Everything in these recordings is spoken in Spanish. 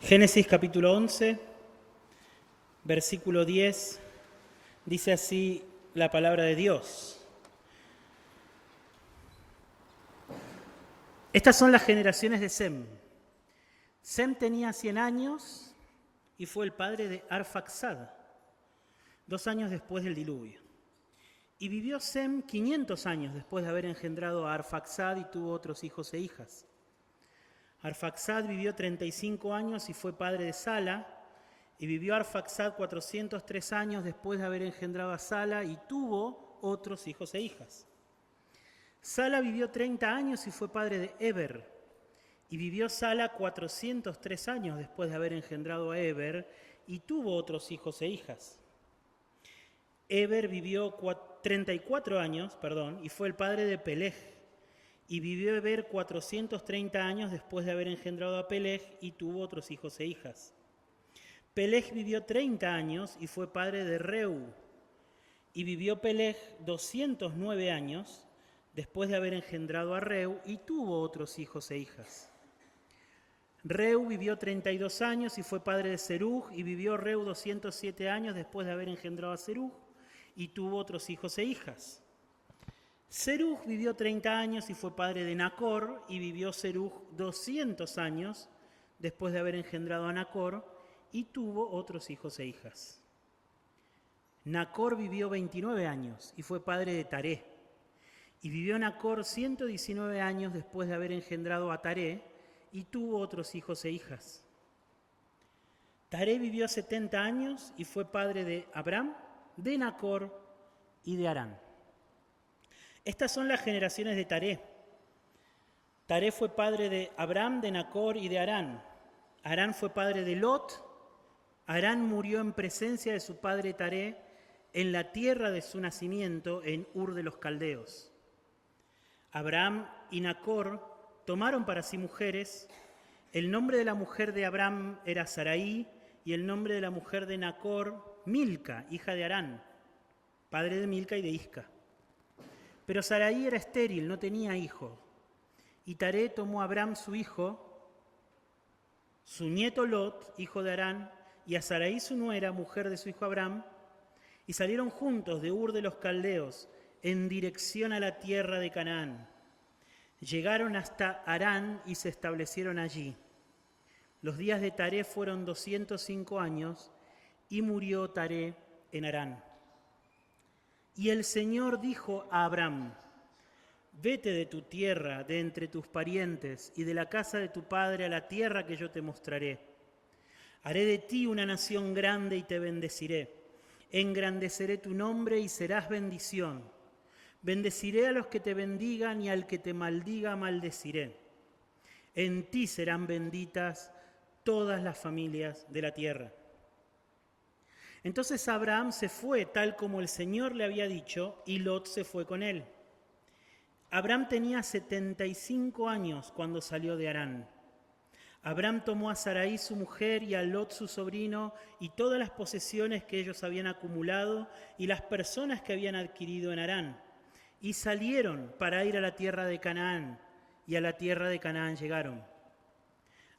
Génesis capítulo 11, versículo 10, dice así la palabra de Dios. Estas son las generaciones de Sem. Sem tenía 100 años y fue el padre de Arfaxad, 2 años después del diluvio. Y vivió Sem 500 años después de haber engendrado a Arfaxad y tuvo otros hijos e hijas. Arfaxad vivió 35 años y fue padre de Sala, y vivió Arfaxad 403 años después de haber engendrado a Sala y tuvo otros hijos e hijas. Sala vivió 30 años y fue padre de Eber, y vivió Sala 403 años después de haber engendrado a Eber y tuvo otros hijos e hijas. Eber vivió 34 años, y fue el padre de Peleg. Y vivió Eber 430 años después de haber engendrado a Peleg y tuvo otros hijos e hijas. Peleg vivió 30 años y fue padre de Reu. Y vivió Peleg 209 años después de haber engendrado a Reu y tuvo otros hijos e hijas. Reu vivió 32 años y fue padre de Serug, y vivió Reu 207 años después de haber engendrado a Serug y tuvo otros hijos e hijas. Serug vivió 30 años y fue padre de Nacor, y vivió Serug 200 años después de haber engendrado a Nacor y tuvo otros hijos e hijas. Nacor vivió 29 años y fue padre de Taré, y vivió Nacor 119 años después de haber engendrado a Taré y tuvo otros hijos e hijas. Taré vivió 70 años y fue padre de Abram, de Nacor y de Harán. Estas son las generaciones de Taré. Taré fue padre de Abram, de Nacor y de Harán. Harán fue padre de Lot. Harán murió en presencia de su padre Taré en la tierra de su nacimiento, en Ur de los Caldeos. Abram y Nacor tomaron para sí mujeres. El nombre de la mujer de Abram era Sarai, y el nombre de la mujer de Nacor, Milca, hija de Harán, padre de Milca y de Isca. Pero Sarai era estéril, no tenía hijo. Y Taré tomó a Abram su hijo, su nieto Lot, hijo de Harán, y a Sarai su nuera, mujer de su hijo Abram, y salieron juntos de Ur de los Caldeos en dirección a la tierra de Canaán. Llegaron hasta Harán y se establecieron allí. Los días de Taré fueron 205 años y murió Taré en Harán. Y el Señor dijo a Abram: vete de tu tierra, de entre tus parientes y de la casa de tu padre a la tierra que yo te mostraré. Haré de ti una nación grande y te bendeciré. Engrandeceré tu nombre y serás bendición. Bendeciré a los que te bendigan y al que te maldiga maldeciré. En ti serán benditas todas las familias de la tierra. Entonces Abraham se fue tal como el Señor le había dicho, y Lot se fue con él. Abraham tenía 75 años cuando salió de Harán. Abraham tomó a Sarai su mujer y a Lot su sobrino y todas las posesiones que ellos habían acumulado y las personas que habían adquirido en Harán, y salieron para ir a la tierra de Canaán, y a la tierra de Canaán llegaron.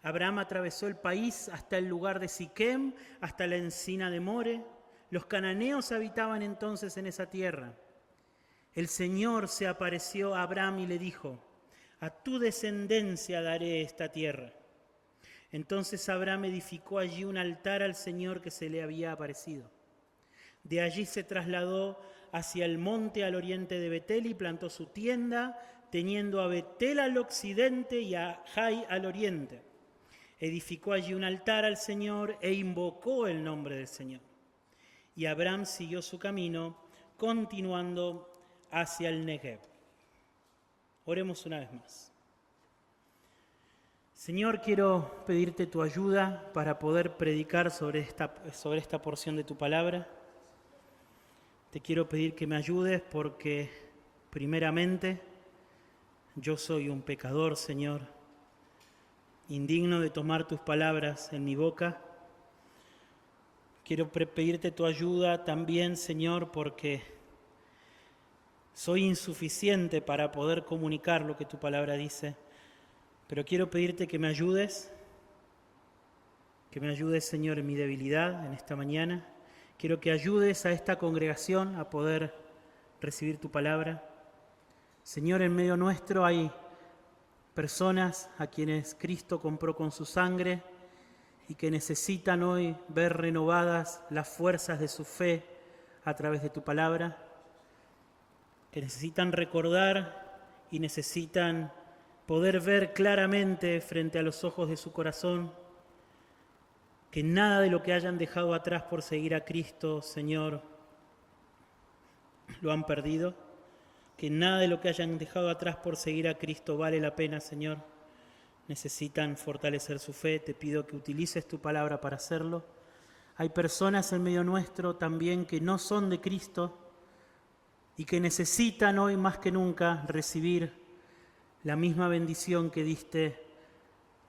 Abraham atravesó el país hasta el lugar de Siquem, hasta la encina de More. Los cananeos habitaban entonces en esa tierra. El Señor se apareció a Abraham y le dijo: a tu descendencia daré esta tierra. Entonces Abraham edificó allí un altar al Señor que se le había aparecido. De allí se trasladó hacia el monte al oriente de Betel y plantó su tienda, teniendo a Betel al occidente y a Jai al oriente. Edificó allí un altar al Señor e invocó el nombre del Señor. Y Abraham siguió su camino, continuando hacia el Negev. Oremos una vez más. Señor, quiero pedirte tu ayuda para poder predicar sobre esta porción de tu palabra. Te quiero pedir que me ayudes porque, primeramente, yo soy un pecador, Señor, indigno de tomar tus palabras en mi boca. Quiero pedirte tu ayuda también, Señor, porque soy insuficiente para poder comunicar lo que tu palabra dice. Pero quiero pedirte que me ayudes que me ayudes, Señor, en mi debilidad en esta mañana. Quiero que ayudes a esta congregación a poder recibir tu palabra. Señor, en medio nuestro hay personas a quienes Cristo compró con su sangre y que necesitan hoy ver renovadas las fuerzas de su fe a través de tu palabra, que necesitan recordar y necesitan poder ver claramente frente a los ojos de su corazón que nada de lo que hayan dejado atrás por seguir a Cristo, Señor, lo han perdido, que nada de lo que hayan dejado atrás por seguir a Cristo vale la pena, Señor. Necesitan fortalecer su fe, te pido que utilices tu palabra para hacerlo. Hay personas en medio nuestro también que no son de Cristo y que necesitan hoy más que nunca recibir la misma bendición que diste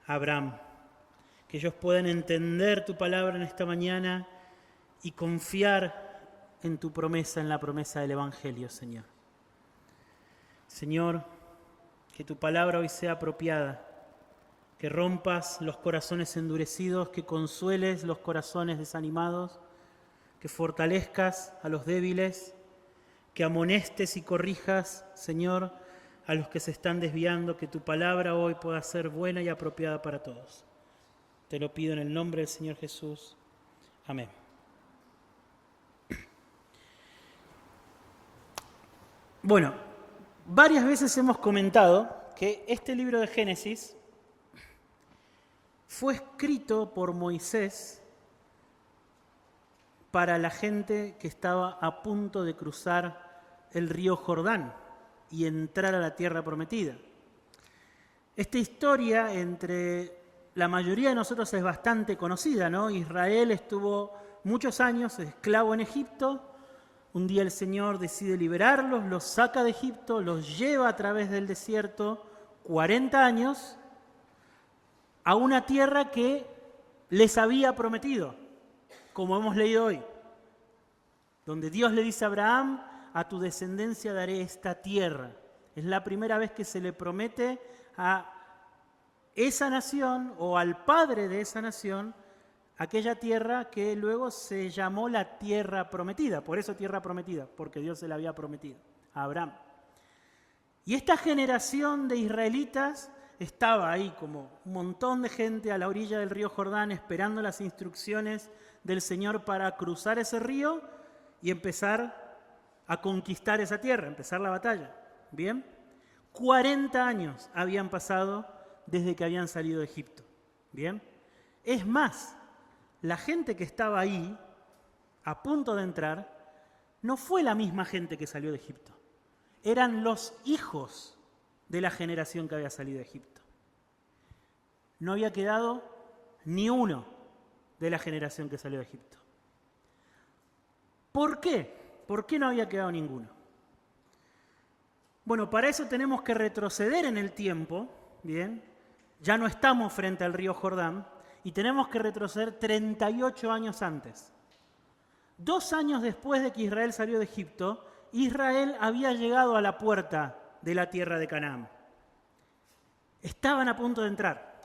a Abraham. Que ellos puedan entender tu palabra en esta mañana y confiar en tu promesa, en la promesa del Evangelio, Señor. Señor, que tu palabra hoy sea apropiada, que rompas los corazones endurecidos, que consueles los corazones desanimados, que fortalezcas a los débiles, que amonestes y corrijas, Señor, a los que se están desviando, que tu palabra hoy pueda ser buena y apropiada para todos. Te lo pido en el nombre del Señor Jesús. Amén. Bueno, varias veces hemos comentado que este libro de Génesis fue escrito por Moisés para la gente que estaba a punto de cruzar el río Jordán y entrar a la tierra prometida. Esta historia entre la mayoría de nosotros es bastante conocida, ¿no? Israel estuvo muchos años esclavo en Egipto. Un día el Señor decide liberarlos, los saca de Egipto, los lleva a través del desierto 40 años a una tierra que les había prometido, como hemos leído hoy, donde Dios le dice a Abraham, a tu descendencia daré esta tierra. Es la primera vez que se le promete a esa nación o al padre de esa nación aquella tierra que luego se llamó la tierra prometida. Por eso tierra prometida, porque Dios se la había prometido a Abraham. Y esta generación de israelitas estaba ahí como un montón de gente a la orilla del río Jordán esperando las instrucciones del Señor para cruzar ese río y empezar a conquistar esa tierra, empezar la batalla. ¿Bien? 40 años habían pasado desde que habían salido de Egipto. ¿Bien? Es más, la gente que estaba ahí, a punto de entrar, no fue la misma gente que salió de Egipto. Eran los hijos de la generación que había salido de Egipto. No había quedado ni uno de la generación que salió de Egipto. ¿Por qué? ¿Por qué no había quedado ninguno? Bueno, para eso tenemos que retroceder en el tiempo, ¿bien? Ya no estamos frente al río Jordán y tenemos que retroceder 38 años antes. 2 años después de que Israel salió de Egipto, Israel había llegado a la puerta de la tierra de Canaán. Estaban a punto de entrar.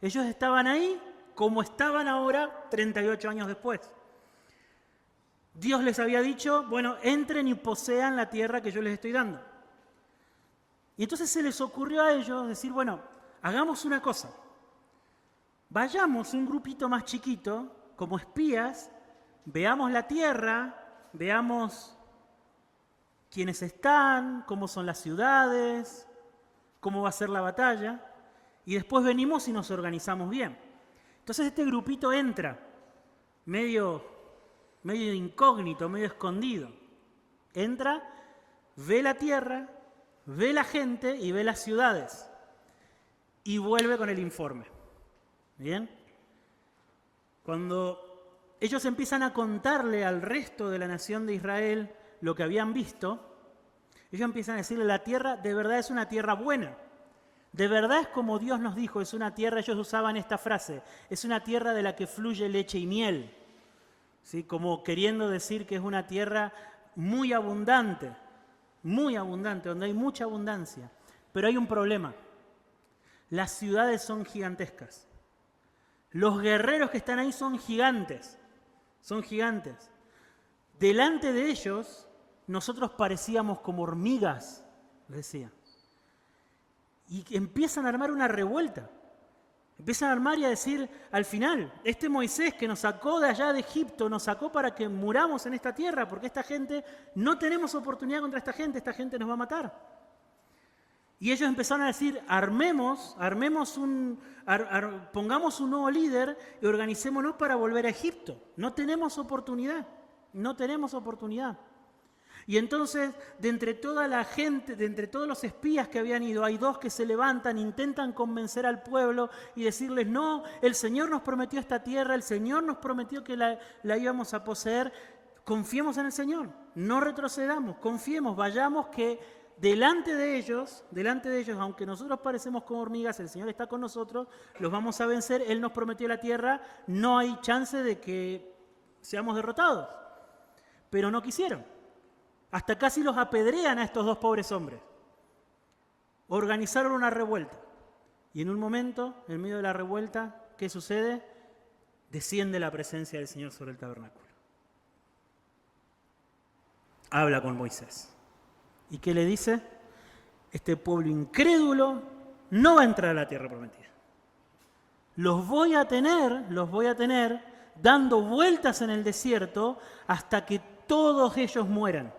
Ellos estaban ahí como estaban ahora 38 años después. Dios les había dicho, bueno, entren y posean la tierra que yo les estoy dando. Y entonces se les ocurrió a ellos decir, bueno, hagamos una cosa, vayamos un grupito más chiquito, como espías, veamos la tierra, veamos quiénes están, cómo son las ciudades, cómo va a ser la batalla, y después venimos y nos organizamos bien. Entonces este grupito entra, medio incógnito, medio escondido. Entra, ve la tierra, ve la gente y ve las ciudades. Y vuelve con el informe. ¿Bien? Cuando ellos empiezan a contarle al resto de la nación de Israel lo que habían visto, ellos empiezan a decirle, la tierra de verdad es una tierra buena. De verdad es como Dios nos dijo, es una tierra, ellos usaban esta frase, es una tierra de la que fluye leche y miel. ¿Sí? Como queriendo decir que es una tierra muy abundante, donde hay mucha abundancia. Pero hay un problema. Las ciudades son gigantescas. Los guerreros que están ahí son gigantes. Son gigantes. Delante de ellos, nosotros parecíamos como hormigas, decía. Y empiezan a armar una revuelta. Empiezan a armar y a decir, al final, este Moisés que nos sacó de allá de Egipto, nos sacó para que muramos en esta tierra, porque esta gente, no tenemos oportunidad contra esta gente nos va a matar. Y ellos empezaron a decir, pongamos un nuevo líder y organicémonos para volver a Egipto. No tenemos oportunidad. Y entonces, de entre toda la gente, de entre todos los espías que habían ido, hay 2 que se levantan, intentan convencer al pueblo y decirles, no, el Señor nos prometió esta tierra, el Señor nos prometió que la íbamos a poseer, confiemos en el Señor, no retrocedamos, confiemos, vayamos que delante de ellos, aunque nosotros parecemos como hormigas, el Señor está con nosotros, los vamos a vencer, Él nos prometió la tierra, no hay chance de que seamos derrotados. Pero no quisieron. Hasta casi los apedrean a estos 2 pobres hombres. Organizaron una revuelta. Y en un momento, en medio de la revuelta, ¿qué sucede? Desciende la presencia del Señor sobre el tabernáculo. Habla con Moisés. ¿Y qué le dice? Este pueblo incrédulo no va a entrar a la tierra prometida. Los voy a tener dando vueltas en el desierto hasta que todos ellos mueran.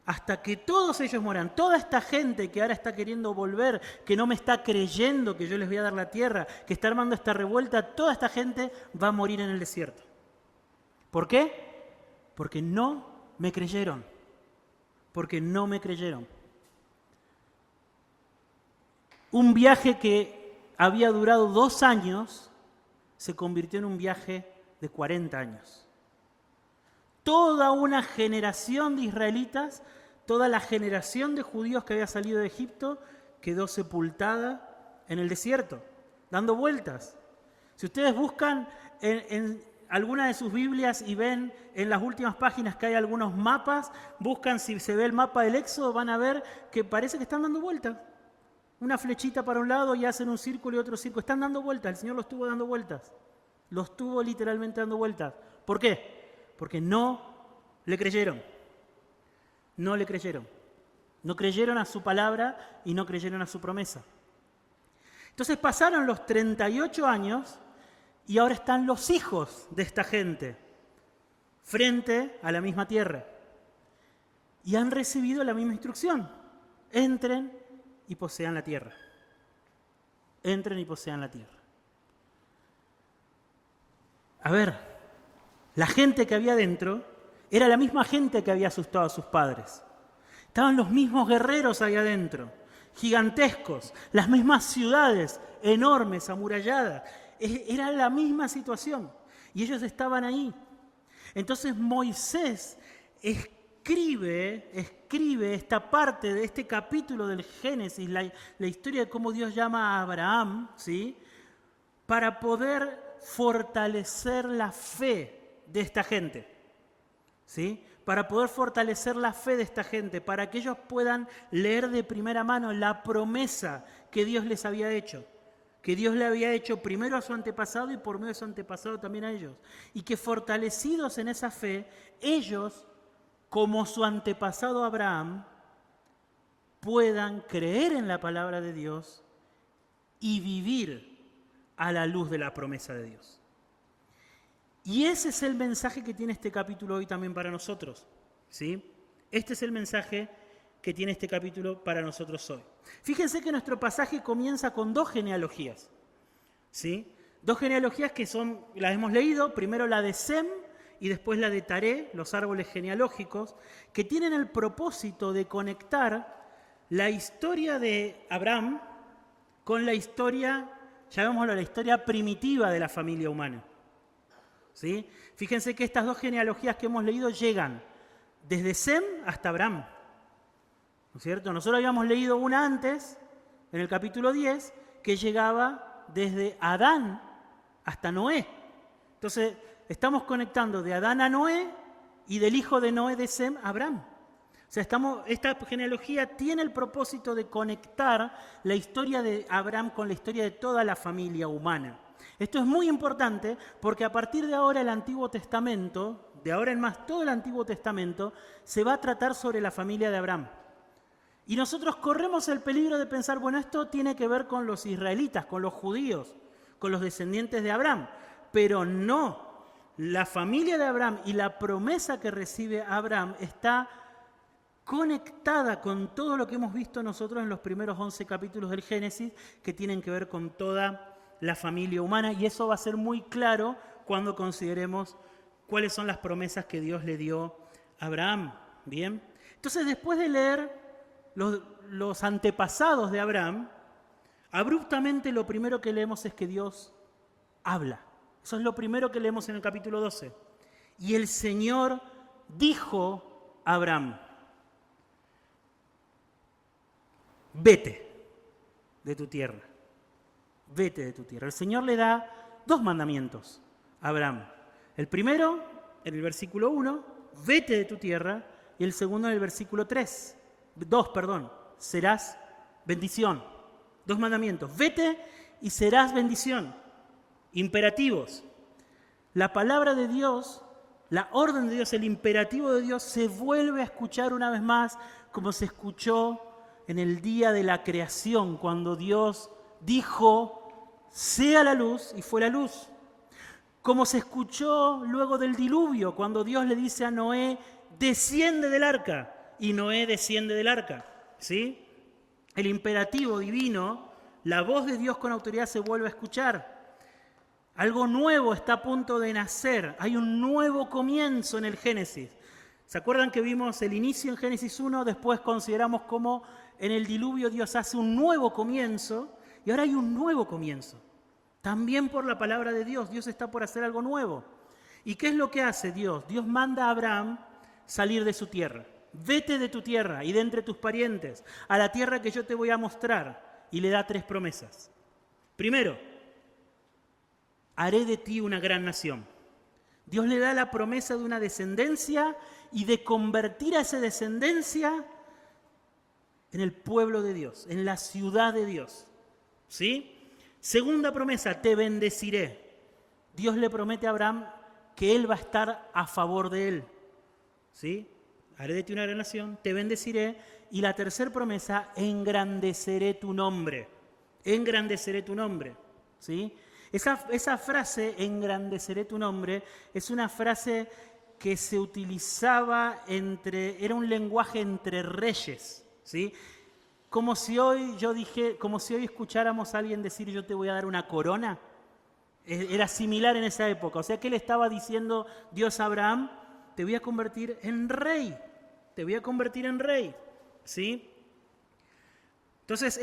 Hasta que todos ellos mueran. Toda esta gente que ahora está queriendo volver, que no me está creyendo que yo les voy a dar la tierra, que está armando esta revuelta, toda esta gente va a morir en el desierto. ¿Por qué? Porque no me creyeron. Un viaje que había durado 2 años se convirtió en un viaje de 40 años. Toda una generación de israelitas, toda la generación de judíos que había salido de Egipto quedó sepultada en el desierto, dando vueltas. Si ustedes buscan en alguna de sus Biblias y ven en las últimas páginas que hay algunos mapas, buscan si se ve el mapa del Éxodo, van a ver que parece que están dando vueltas. Una flechita para un lado y hacen un círculo y otro círculo. Están dando vueltas, el Señor los estuvo dando vueltas. Los estuvo literalmente dando vueltas. ¿Por qué? Porque no le creyeron. No le creyeron. No creyeron a su palabra y no creyeron a su promesa. Entonces pasaron los 38 años y ahora están los hijos de esta gente frente a la misma tierra. Y han recibido la misma instrucción. Entren y posean la tierra. Entren y posean la tierra. A ver, la gente que había dentro era la misma gente que había asustado a sus padres. Estaban los mismos guerreros ahí adentro, gigantescos, las mismas ciudades enormes, amuralladas. Era la misma situación y ellos estaban ahí. Entonces Moisés escribe esta parte de este capítulo del Génesis, la historia de cómo Dios llama a Abraham, ¿sí?, para poder fortalecer la fe de esta gente, ¿sí?, para poder fortalecer la fe de esta gente, para que ellos puedan leer de primera mano la promesa que Dios les había hecho, que Dios le había hecho primero a su antepasado y por medio de su antepasado también a ellos, y que fortalecidos en esa fe, ellos, como su antepasado Abraham, puedan creer en la palabra de Dios y vivir a la luz de la promesa de Dios. Y ese es el mensaje que tiene este capítulo hoy también para nosotros, ¿sí? Este es el mensaje que tiene este capítulo para nosotros hoy. Fíjense que nuestro pasaje comienza con 2 genealogías, ¿sí? 2 genealogías que las hemos leído, primero la de Sem y después la de Taré, los árboles genealógicos, que tienen el propósito de conectar la historia de Abraham con la historia, llamémoslo la historia primitiva de la familia humana. ¿Sí? Fíjense que estas 2 genealogías que hemos leído llegan desde Sem hasta Abraham, ¿no es cierto? Nosotros habíamos leído una antes, en el capítulo 10, que llegaba desde Adán hasta Noé. Entonces, estamos conectando de Adán a Noé y del hijo de Noé, de Sem, a Abraham. O sea, esta genealogía tiene el propósito de conectar la historia de Abraham con la historia de toda la familia humana. Esto es muy importante porque a partir de ahora el Antiguo Testamento, de ahora en más todo el Antiguo Testamento, se va a tratar sobre la familia de Abraham. Y nosotros corremos el peligro de pensar, bueno, esto tiene que ver con los israelitas, con los judíos, con los descendientes de Abraham. Pero no, la familia de Abraham y la promesa que recibe Abraham está conectada con todo lo que hemos visto nosotros en los primeros 11 capítulos del Génesis, que tienen que ver con toda la familia humana, y eso va a ser muy claro cuando consideremos cuáles son las promesas que Dios le dio a Abraham. Bien, entonces después de leer los antepasados de Abraham, abruptamente lo primero que leemos es que Dios habla. Eso es lo primero que leemos en el capítulo 12. Y el Señor dijo a Abraham: vete de tu tierra, vete de tu tierra. El Señor le da 2 mandamientos a Abraham. El primero, en el versículo 1, vete de tu tierra, y el segundo en el versículo 2, serás bendición. 2 mandamientos, vete y serás bendición. Imperativos. La palabra de Dios, la orden de Dios, el imperativo de Dios se vuelve a escuchar una vez más como se escuchó en el día de la creación, cuando Dios dijo, sea la luz, y fue la luz. Como se escuchó luego del diluvio, cuando Dios le dice a Noé, desciende del arca, y Noé desciende del arca. ¿Sí? El imperativo divino, la voz de Dios con autoridad se vuelve a escuchar. Algo nuevo está a punto de nacer. Hay un nuevo comienzo en el Génesis. ¿Se acuerdan que vimos el inicio en Génesis 1? Después consideramos cómo en el diluvio Dios hace un nuevo comienzo. Y ahora hay un nuevo comienzo. También por la palabra de Dios. Dios está por hacer algo nuevo. ¿Y qué es lo que hace Dios? Dios manda a Abraham salir de su tierra. Vete de tu tierra y de entre tus parientes a la tierra que yo te voy a mostrar. Y le da 3 promesas. Primero, haré de ti una gran nación. Dios le da la promesa de una descendencia y de convertir a esa descendencia en el pueblo de Dios, en la ciudad de Dios. ¿Sí? Segunda promesa, te bendeciré. Dios le promete a Abraham que él va a estar a favor de él. ¿Sí? Haré de ti una gran nación, te bendeciré. Y la tercera promesa, engrandeceré tu nombre. Engrandeceré tu nombre. ¿Sí? Esa frase, engrandeceré tu nombre, es una frase que se utilizaba era un lenguaje entre reyes, ¿sí? Como si hoy escucháramos a alguien decir yo te voy a dar una corona. Era similar en esa época. O sea, ¿qué le estaba diciendo Dios a Abraham? Te voy a convertir en rey. Te voy a convertir en rey. ¿Sí? Entonces,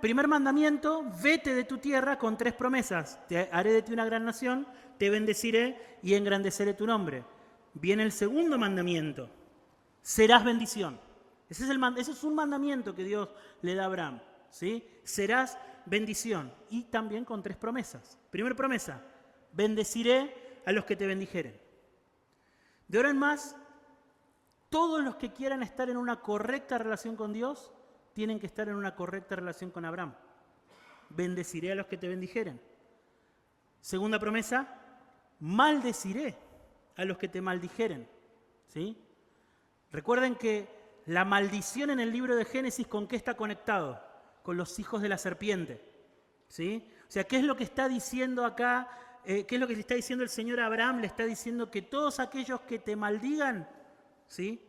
primer mandamiento, vete de tu tierra con 3 promesas. Te haré de ti una gran nación, te bendeciré y engrandeceré tu nombre. Viene el segundo mandamiento, serás bendición. Ese es un mandamiento que Dios le da a Abraham. ¿Sí? Serás bendición. Y también con 3 promesas. Primera promesa, bendeciré a los que te bendijeren. De ahora en más, todos los que quieran estar en una correcta relación con Dios, tienen que estar en una correcta relación con Abraham. Bendeciré a los que te bendijeren. Segunda promesa, maldeciré a los que te maldijeren. ¿Sí? Recuerden que la maldición en el libro de Génesis, ¿con qué está conectado? Con los hijos de la serpiente. ¿Sí? O sea, ¿qué es lo que está diciendo acá? ¿Qué es lo que le está diciendo el Señor a Abraham? Le está diciendo que todos aquellos que te maldigan, ¿sí?,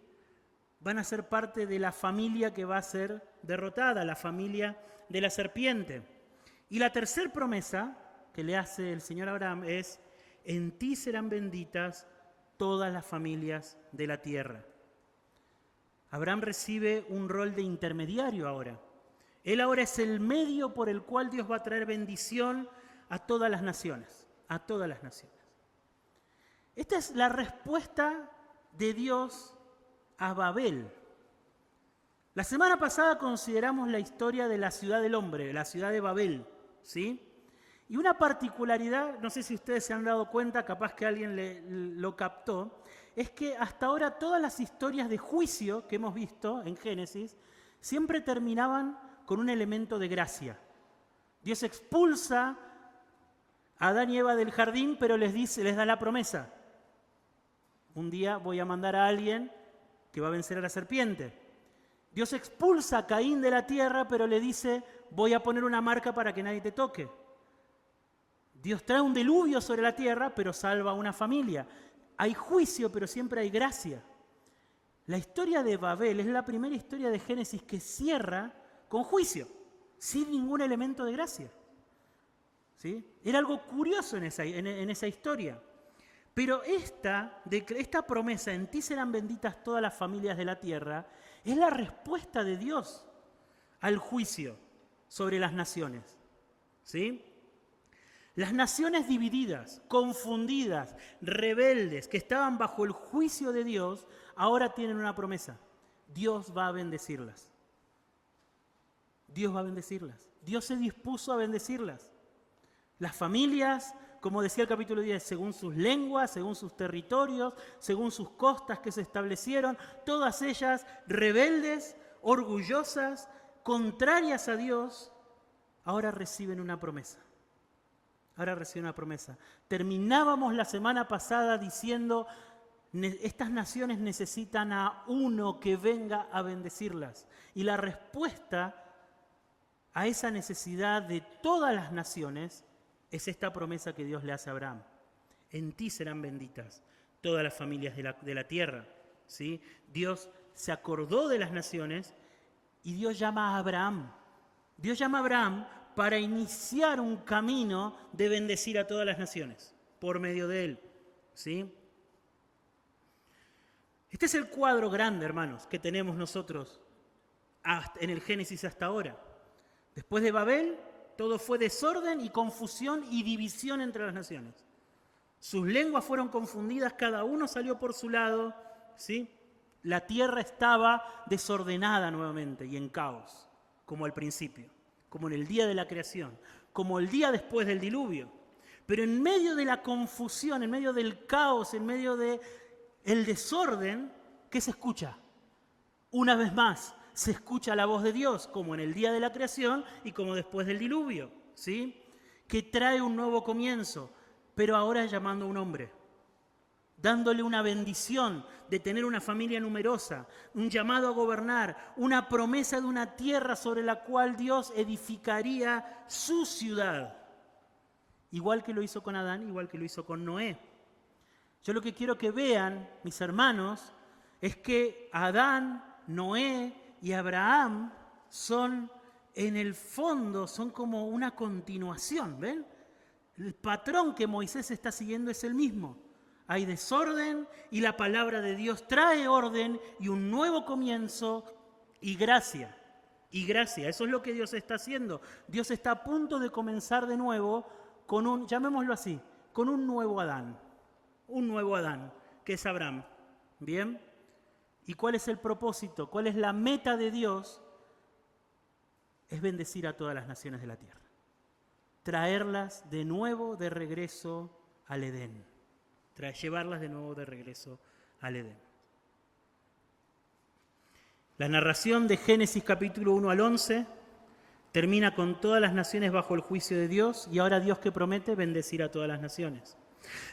van a ser parte de la familia que va a ser derrotada, la familia de la serpiente. Y la tercera promesa que le hace el Señor a Abraham es, en ti serán benditas todas las familias de la tierra. Abraham recibe un rol de intermediario ahora. Él ahora es el medio por el cual Dios va a traer bendición a todas las naciones, a todas las naciones. Esta es la respuesta de Dios a Babel. La semana pasada consideramos la historia de la ciudad del hombre, la ciudad de Babel, ¿sí? Y una particularidad, no sé si ustedes se han dado cuenta, capaz que alguien lo captó, es que hasta ahora todas las historias de juicio que hemos visto en Génesis siempre terminaban con un elemento de gracia. Dios expulsa a Adán y Eva del jardín, pero les da la promesa. Un día voy a mandar a alguien que va a vencer a la serpiente. Dios expulsa a Caín de la tierra, pero le dice, voy a poner una marca para que nadie te toque. Dios trae un diluvio sobre la tierra, pero salva a una familia. Hay juicio, pero siempre hay gracia. La historia de Babel es la primera historia de Génesis que cierra con juicio, sin ningún elemento de gracia. ¿Sí? Era algo curioso en esa historia. Pero esta promesa, en ti serán benditas todas las familias de la tierra, es la respuesta de Dios al juicio sobre las naciones. ¿Sí? Las naciones divididas, confundidas, rebeldes, que estaban bajo el juicio de Dios, ahora tienen una promesa. Dios va a bendecirlas. Dios va a bendecirlas. Dios se dispuso a bendecirlas. Las familias, como decía el capítulo 10, según sus lenguas, según sus territorios, según sus costas que se establecieron, todas ellas rebeldes, orgullosas, contrarias a Dios, ahora reciben una promesa. Ahora reciben una promesa. Terminábamos la semana pasada diciendo, estas naciones necesitan a uno que venga a bendecirlas. Y la respuesta a esa necesidad de todas las naciones es esta promesa que Dios le hace a Abraham. En ti serán benditas todas las familias de la tierra. ¿Sí? Dios se acordó de las naciones y Dios llama a Abraham. Dios llama a Abraham para iniciar un camino de bendecir a todas las naciones por medio de él. ¿Sí? Este es el cuadro grande, hermanos, que tenemos nosotros en el Génesis hasta ahora. Después de Babel, todo fue desorden y confusión y división entre las naciones. Sus lenguas fueron confundidas, cada uno salió por su lado, ¿sí? La tierra estaba desordenada nuevamente y en caos, como al principio, como en el día de la creación, como el día después del diluvio. Pero en medio de la confusión, en medio del caos, en medio del desorden, ¿qué se escucha? Una vez más, se escucha la voz de Dios, como en el día de la creación y como después del diluvio, ¿sí? Que trae un nuevo comienzo, pero ahora llamando a un hombre, dándole una bendición de tener una familia numerosa, un llamado a gobernar, una promesa de una tierra sobre la cual Dios edificaría su ciudad, igual que lo hizo con Adán, igual que lo hizo con Noé. Yo lo que quiero que vean, mis hermanos, es que Adán, Noé y Abraham son, en el fondo, son como una continuación, ¿ven? El patrón que Moisés está siguiendo es el mismo. Hay desorden y la palabra de Dios trae orden y un nuevo comienzo y gracia. Y gracia, eso es lo que Dios está haciendo. Dios está a punto de comenzar de nuevo con llamémoslo así, con un nuevo Adán. Un nuevo Adán, que es Abraham. ¿Bien? ¿Y cuál es el propósito? ¿Cuál es la meta de Dios? Es bendecir a todas las naciones de la tierra. Traerlas de nuevo de regreso al Edén. Llevarlas de nuevo de regreso al Edén. La narración de Génesis capítulo 1 al 11 termina con todas las naciones bajo el juicio de Dios y ahora Dios que promete bendecir a todas las naciones.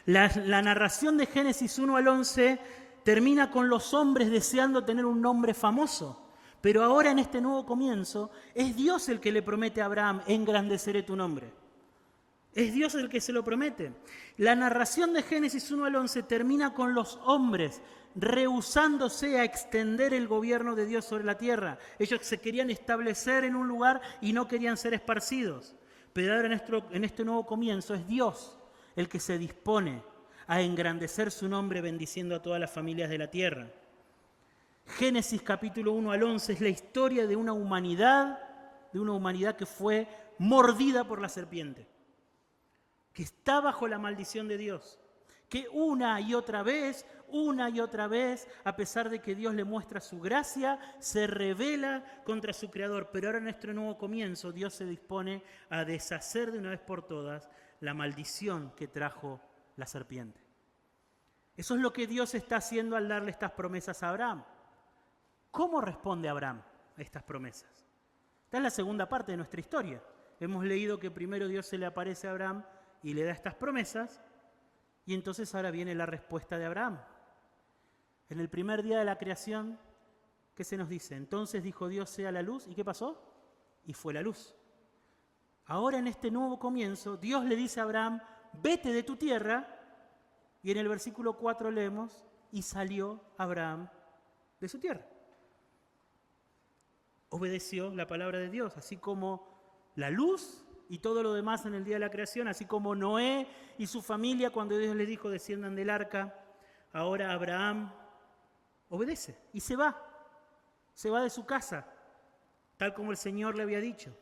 La narración de Génesis 1 al 11 termina con los hombres deseando tener un nombre famoso, pero ahora en este nuevo comienzo es Dios el que le promete a Abraham, engrandeceré tu nombre. Es Dios el que se lo promete. La narración de Génesis 1 al 11 termina con los hombres rehusándose a extender el gobierno de Dios sobre la tierra. Ellos se querían establecer en un lugar y no querían ser esparcidos. Pero ahora en este nuevo comienzo es Dios el que se dispone a engrandecer su nombre bendiciendo a todas las familias de la tierra. Génesis capítulo 1 al 11 es la historia de una humanidad que fue mordida por la serpiente, que está bajo la maldición de Dios, que una y otra vez, a pesar de que Dios le muestra su gracia, se rebela contra su Creador. Pero ahora en nuestro nuevo comienzo, Dios se dispone a deshacer de una vez por todas la maldición que trajo la serpiente. Eso es lo que Dios está haciendo al darle estas promesas a Abraham. ¿Cómo responde Abraham a estas promesas? Esta es la segunda parte de nuestra historia. Hemos leído que primero Dios se le aparece a Abraham y le da estas promesas, y entonces ahora viene la respuesta de Abraham. En el primer día de la creación, ¿qué se nos dice? Entonces dijo Dios, sea la luz, ¿y qué pasó? Y fue la luz. Ahora en este nuevo comienzo, Dios le dice a Abraham, vete de tu tierra, y en el versículo 4 leemos, y salió Abraham de su tierra. Obedeció la palabra de Dios, así como la luz y todo lo demás en el día de la creación, así como Noé y su familia cuando Dios les dijo desciendan del arca, ahora Abraham obedece y se va de su casa, tal como el Señor le había dicho,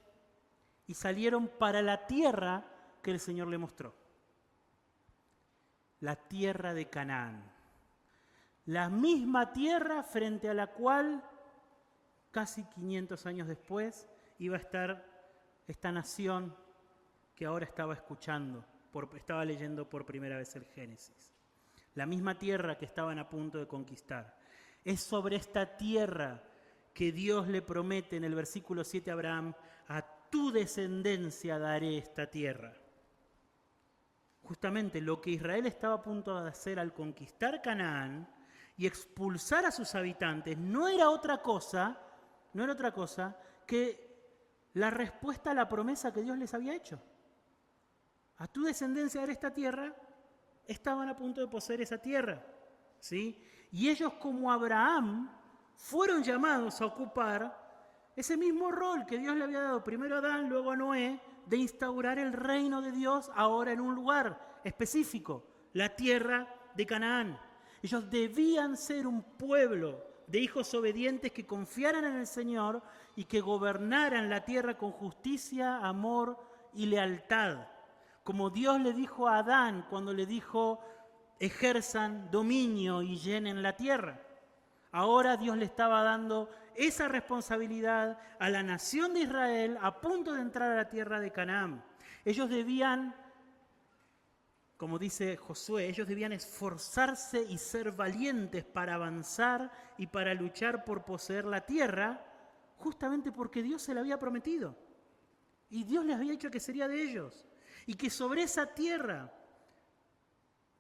y salieron para la tierra que el Señor le mostró, la tierra de Canaán, la misma tierra frente a la cual casi 500 años después iba a estar esta nación que ahora estaba estaba leyendo por primera vez el Génesis. La misma tierra que estaban a punto de conquistar. Es sobre esta tierra que Dios le promete en el versículo 7 a Abraham, a tu descendencia daré esta tierra. Justamente lo que Israel estaba a punto de hacer al conquistar Canaán y expulsar a sus habitantes no era otra cosa que la respuesta a la promesa que Dios les había hecho. A tu descendencia daré esta tierra, estaban a punto de poseer esa tierra, ¿sí? Y ellos, como Abraham, fueron llamados a ocupar ese mismo rol que Dios le había dado primero a Adán, luego a Noé, de instaurar el reino de Dios ahora en un lugar específico, la tierra de Canaán. Ellos debían ser un pueblo de hijos obedientes que confiaran en el Señor y que gobernaran la tierra con justicia, amor y lealtad. Como Dios le dijo a Adán cuando le dijo, ejerzan dominio y llenen la tierra. Ahora Dios le estaba dando esa responsabilidad a la nación de Israel a punto de entrar a la tierra de Canaán. Ellos debían, como dice Josué, ellos debían esforzarse y ser valientes para avanzar y para luchar por poseer la tierra, justamente porque Dios se la había prometido. Y Dios les había dicho que sería de ellos. Y que sobre esa tierra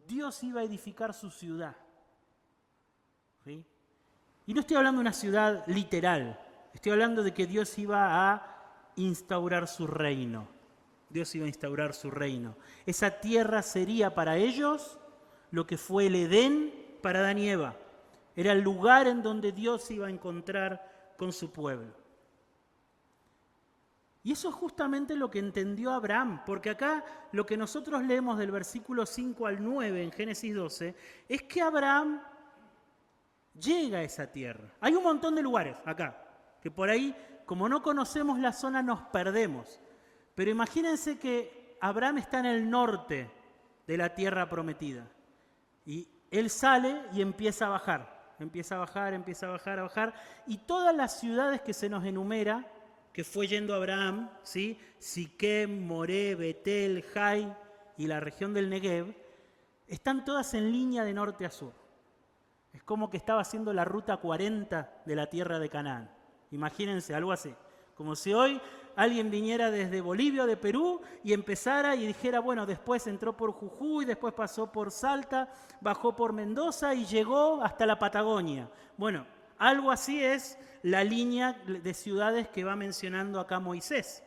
Dios iba a edificar su ciudad. ¿Sí? Y no estoy hablando de una ciudad literal, estoy hablando de que Dios iba a instaurar su reino. Dios iba a instaurar su reino. Esa tierra sería para ellos lo que fue el Edén para Adán y Eva. Era el lugar en donde Dios se iba a encontrar con su pueblo. Y eso es justamente lo que entendió Abraham, porque acá lo que nosotros leemos del versículo 5 al 9 en Génesis 12 es que Abraham llega a esa tierra. Hay un montón de lugares acá, que por ahí, como no conocemos la zona, nos perdemos. Pero imagínense que Abraham está en el norte de la tierra prometida. Y él sale y empieza a bajar. Empieza a bajar. Y todas las ciudades que se nos enumera, que fue yendo Abraham, ¿sí? Siquem, Moré, Betel, Jai y la región del Negev, están todas en línea de norte a sur. Es como que estaba haciendo la ruta 40 de la tierra de Canaán. Imagínense, algo así. Como si hoy alguien viniera desde Bolivia o de Perú y empezara y dijera, bueno, después entró por Jujuy, después pasó por Salta, bajó por Mendoza y llegó hasta la Patagonia. Bueno, algo así es la línea de ciudades que va mencionando acá Moisés,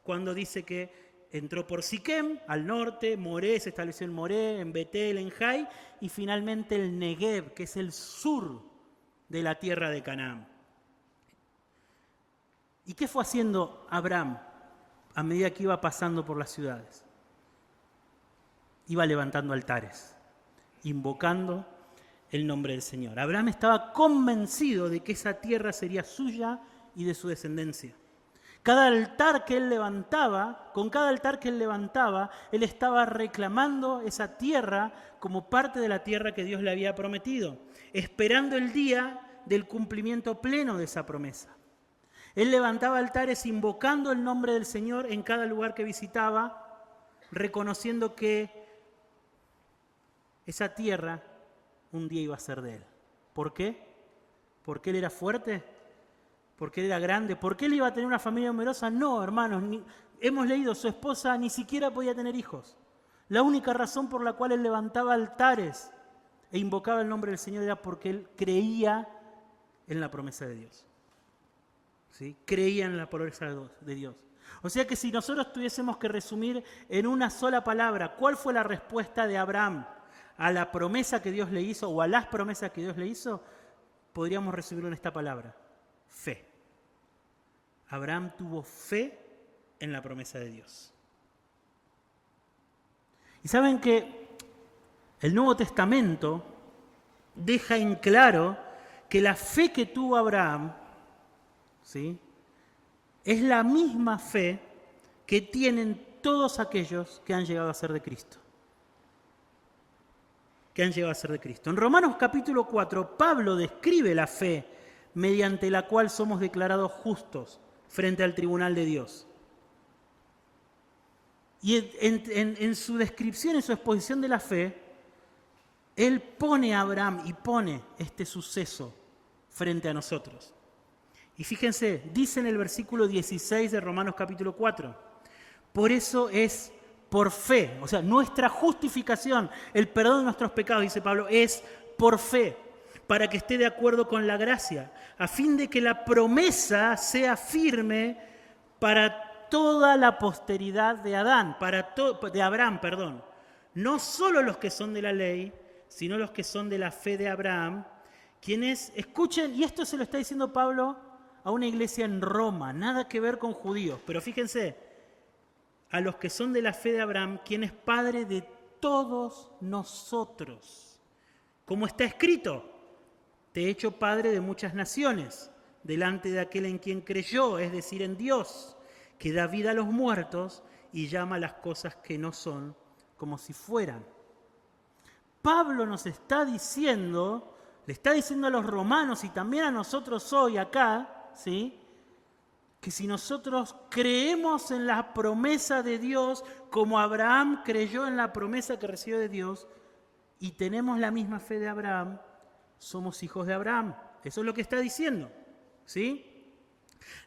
cuando dice que entró por Siquem, al norte, Moré, se estableció en Moré, en Betel, en Jai, y finalmente el Negev, que es el sur de la tierra de Canaán. ¿Y qué fue haciendo Abraham a medida que iba pasando por las ciudades? Iba levantando altares, invocando el nombre del Señor. Abraham estaba convencido de que esa tierra sería suya y de su descendencia. Cada altar que él levantaba, con cada altar que él levantaba, él estaba reclamando esa tierra como parte de la tierra que Dios le había prometido, esperando el día del cumplimiento pleno de esa promesa. Él levantaba altares invocando el nombre del Señor en cada lugar que visitaba, reconociendo que esa tierra un día iba a ser de él. ¿Por qué? ¿Porque él era fuerte? ¿Porque él era grande? ¿Porque él iba a tener una familia numerosa? No, hermanos, hemos leído, su esposa ni siquiera podía tener hijos. La única razón por la cual él levantaba altares e invocaba el nombre del Señor era porque él creía en la promesa de Dios. ¿Sí? Creía en la promesa de Dios. O sea que si nosotros tuviésemos que resumir en una sola palabra cuál fue la respuesta de Abraham a la promesa que Dios le hizo o a las promesas que Dios le hizo, podríamos resumirlo en esta palabra: fe. Abraham tuvo fe en la promesa de Dios. Y saben que el Nuevo Testamento deja en claro que la fe que tuvo Abraham, ¿sí?, es la misma fe que tienen todos aquellos que han llegado a ser de Cristo. En Romanos capítulo 4, Pablo describe la fe mediante la cual somos declarados justos frente al tribunal de Dios. Y en su descripción, en su exposición de la fe, él pone a Abraham y pone este suceso frente a nosotros. Y fíjense, dice en el versículo 16 de Romanos capítulo 4, por eso es por fe, o sea, nuestra justificación, el perdón de nuestros pecados, dice Pablo, es por fe, para que esté de acuerdo con la gracia, a fin de que la promesa sea firme para toda la posteridad de Abraham, no solo los que son de la ley, sino los que son de la fe de Abraham, quienes, escuchen, y esto se lo está diciendo Pablo a una iglesia en Roma, nada que ver con judíos, pero fíjense, a los que son de la fe de Abraham, quien es padre de todos nosotros. Como está escrito, te he hecho padre de muchas naciones, delante de aquel en quien creyó, es decir, en Dios, que da vida a los muertos y llama a las cosas que no son como si fueran. Pablo nos está diciendo, le está diciendo a los romanos y también a nosotros hoy acá, ¿sí?, que si nosotros creemos en la promesa de Dios, como Abraham creyó en la promesa que recibió de Dios, y tenemos la misma fe de Abraham, somos hijos de Abraham. Eso es lo que está diciendo, ¿sí?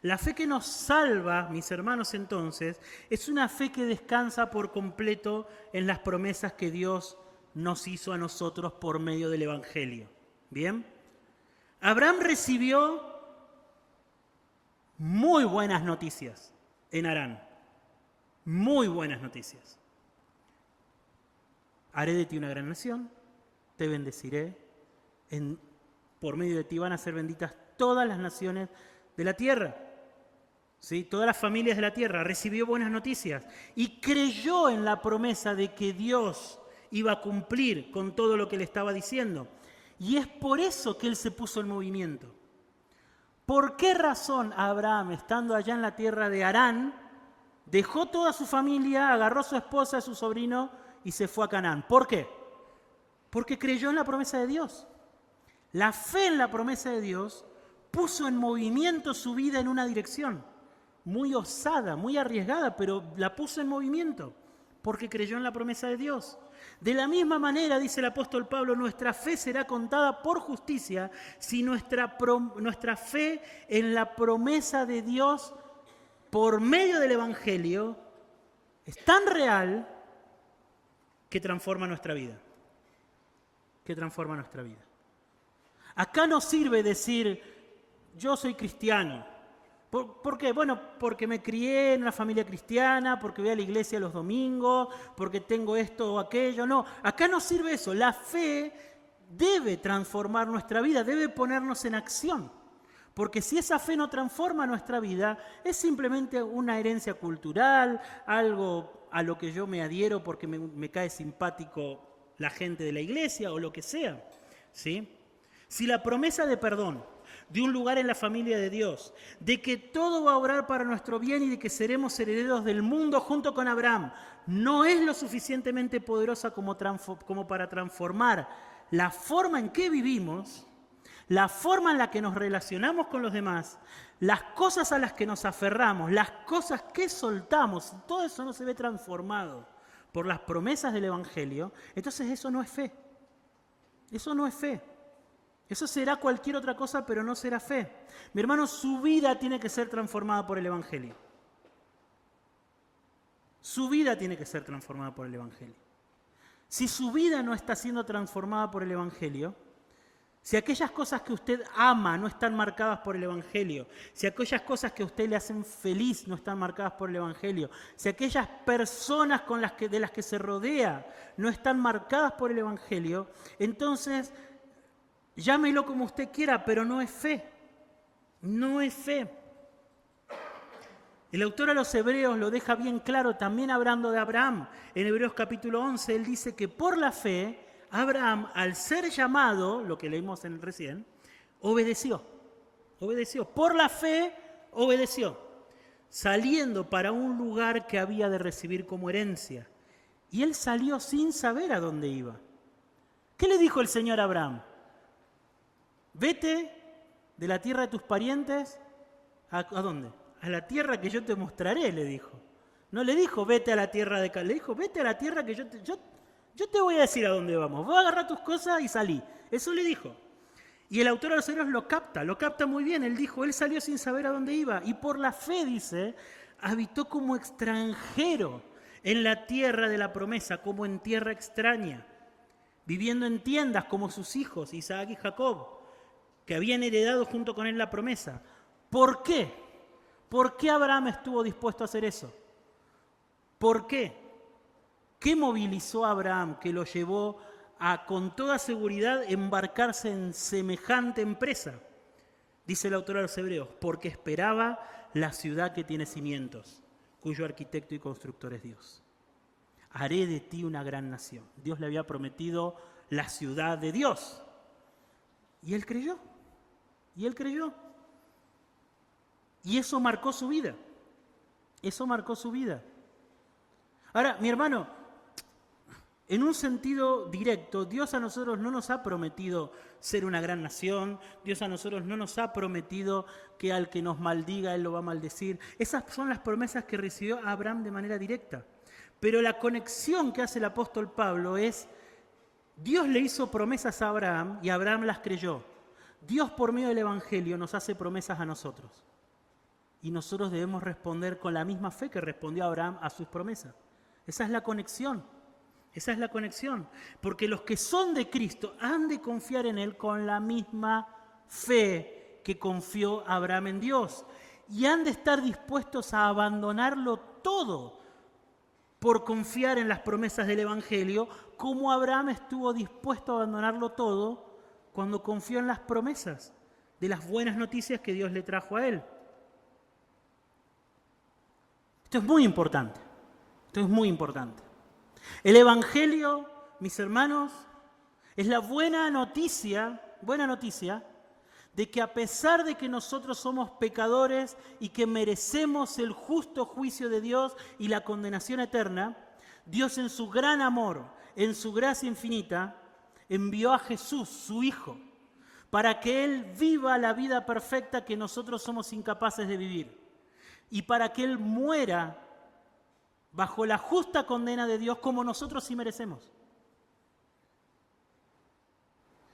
La fe que nos salva, mis hermanos, entonces, es una fe que descansa por completo en las promesas que Dios nos hizo a nosotros por medio del Evangelio. ¿Bien? Abraham recibió muy buenas noticias en Harán. Muy buenas noticias. Haré de ti una gran nación, te bendeciré, por medio de ti van a ser benditas todas las naciones de la tierra. ¿Sí? Todas las familias de la tierra. Recibió buenas noticias y creyó en la promesa de que Dios iba a cumplir con todo lo que le estaba diciendo. Y es por eso que él se puso en movimiento. ¿Por qué razón Abraham, estando allá en la tierra de Harán, dejó toda su familia, agarró a su esposa, a su sobrino y se fue a Canaán? ¿Por qué? Porque creyó en la promesa de Dios. La fe en la promesa de Dios puso en movimiento su vida en una dirección muy osada, muy arriesgada, pero la puso en movimiento porque creyó en la promesa de Dios. De la misma manera, dice el apóstol Pablo, nuestra fe será contada por justicia si nuestra fe en la promesa de Dios por medio del Evangelio es tan real que transforma nuestra vida. Acá no sirve decir, yo soy cristiano. ¿Por qué? Bueno, porque me crié en una familia cristiana, porque voy a la iglesia los domingos, porque tengo esto o aquello. No, acá no sirve eso. La fe debe transformar nuestra vida, debe ponernos en acción. Porque si esa fe no transforma nuestra vida, es simplemente una herencia cultural, algo a lo que yo me adhiero porque me cae simpático la gente de la iglesia o lo que sea, ¿sí? Si la promesa de perdón, de un lugar en la familia de Dios, de que todo va a obrar para nuestro bien y de que seremos herederos del mundo junto con Abraham, no es lo suficientemente poderosa como para transformar la forma en que vivimos, la forma en la que nos relacionamos con los demás, las cosas a las que nos aferramos, las cosas que soltamos, todo eso no se ve transformado por las promesas del Evangelio, entonces eso no es fe. Eso no es fe. Eso será cualquier otra cosa, pero no será fe. Mi hermano, su vida tiene que ser transformada por el Evangelio. Su vida tiene que ser transformada por el Evangelio. si su vida no está siendo transformada por el Evangelio, si aquellas cosas que usted ama no están marcadas por el Evangelio, si aquellas cosas que a usted le hacen feliz no están marcadas por el Evangelio, si aquellas personas de las que se rodea no están marcadas por el Evangelio, entonces llámelo como usted quiera, pero no es fe. No es fe. El autor a los Hebreos lo deja bien claro también hablando de Abraham. En Hebreos capítulo 11 él dice que por la fe Abraham, al ser llamado, lo que leímos recién, obedeció. Obedeció. Por la fe obedeció, saliendo para un lugar que había de recibir como herencia. Y él salió sin saber a dónde iba. ¿Qué le dijo el Señor a Abraham? Vete de la tierra de tus parientes, ¿a dónde? A la tierra que yo te mostraré, le dijo. No le dijo, vete a la tierra de Canaán, le dijo, vete a la tierra que yo te voy a decir a dónde vamos. Vos agarrá tus cosas y salí. Eso le dijo. Y el autor de los Hebreos lo capta muy bien. Él dijo, él salió sin saber a dónde iba. Y por la fe, dice, habitó como extranjero en la tierra de la promesa, como en tierra extraña, viviendo en tiendas como sus hijos, Isaac y Jacob, que habían heredado junto con él la promesa. ¿Por qué? ¿Por qué Abraham estuvo dispuesto a hacer eso? ¿Por qué? ¿Qué movilizó a Abraham que lo llevó a, con toda seguridad, embarcarse en semejante empresa? Dice el autor de los Hebreos, porque esperaba la ciudad que tiene cimientos, cuyo arquitecto y constructor es Dios. Haré de ti una gran nación. Dios le había prometido la ciudad de Dios. Y él creyó. Y él creyó. Y eso marcó su vida. Eso marcó su vida. Ahora, mi hermano, en un sentido directo, Dios a nosotros no nos ha prometido ser una gran nación, Dios a nosotros no nos ha prometido que al que nos maldiga, Él lo va a maldecir. Esas son las promesas que recibió Abraham de manera directa. Pero la conexión que hace el apóstol Pablo es, Dios le hizo promesas a Abraham y Abraham las creyó. Dios por medio del Evangelio nos hace promesas a nosotros. Y nosotros debemos responder con la misma fe que respondió Abraham a sus promesas. Esa es la conexión. Esa es la conexión. Porque los que son de Cristo han de confiar en Él con la misma fe que confió Abraham en Dios. Y han de estar dispuestos a abandonarlo todo por confiar en las promesas del Evangelio, como Abraham estuvo dispuesto a abandonarlo todo cuando confió en las promesas de las buenas noticias que Dios le trajo a él. Esto es muy importante. Esto es muy importante. El Evangelio, mis hermanos, es la buena noticia de que a pesar de que nosotros somos pecadores y que merecemos el justo juicio de Dios y la condenación eterna, Dios en su gran amor, en su gracia infinita, envió a Jesús, su Hijo, para que Él viva la vida perfecta que nosotros somos incapaces de vivir y para que Él muera bajo la justa condena de Dios como nosotros sí merecemos.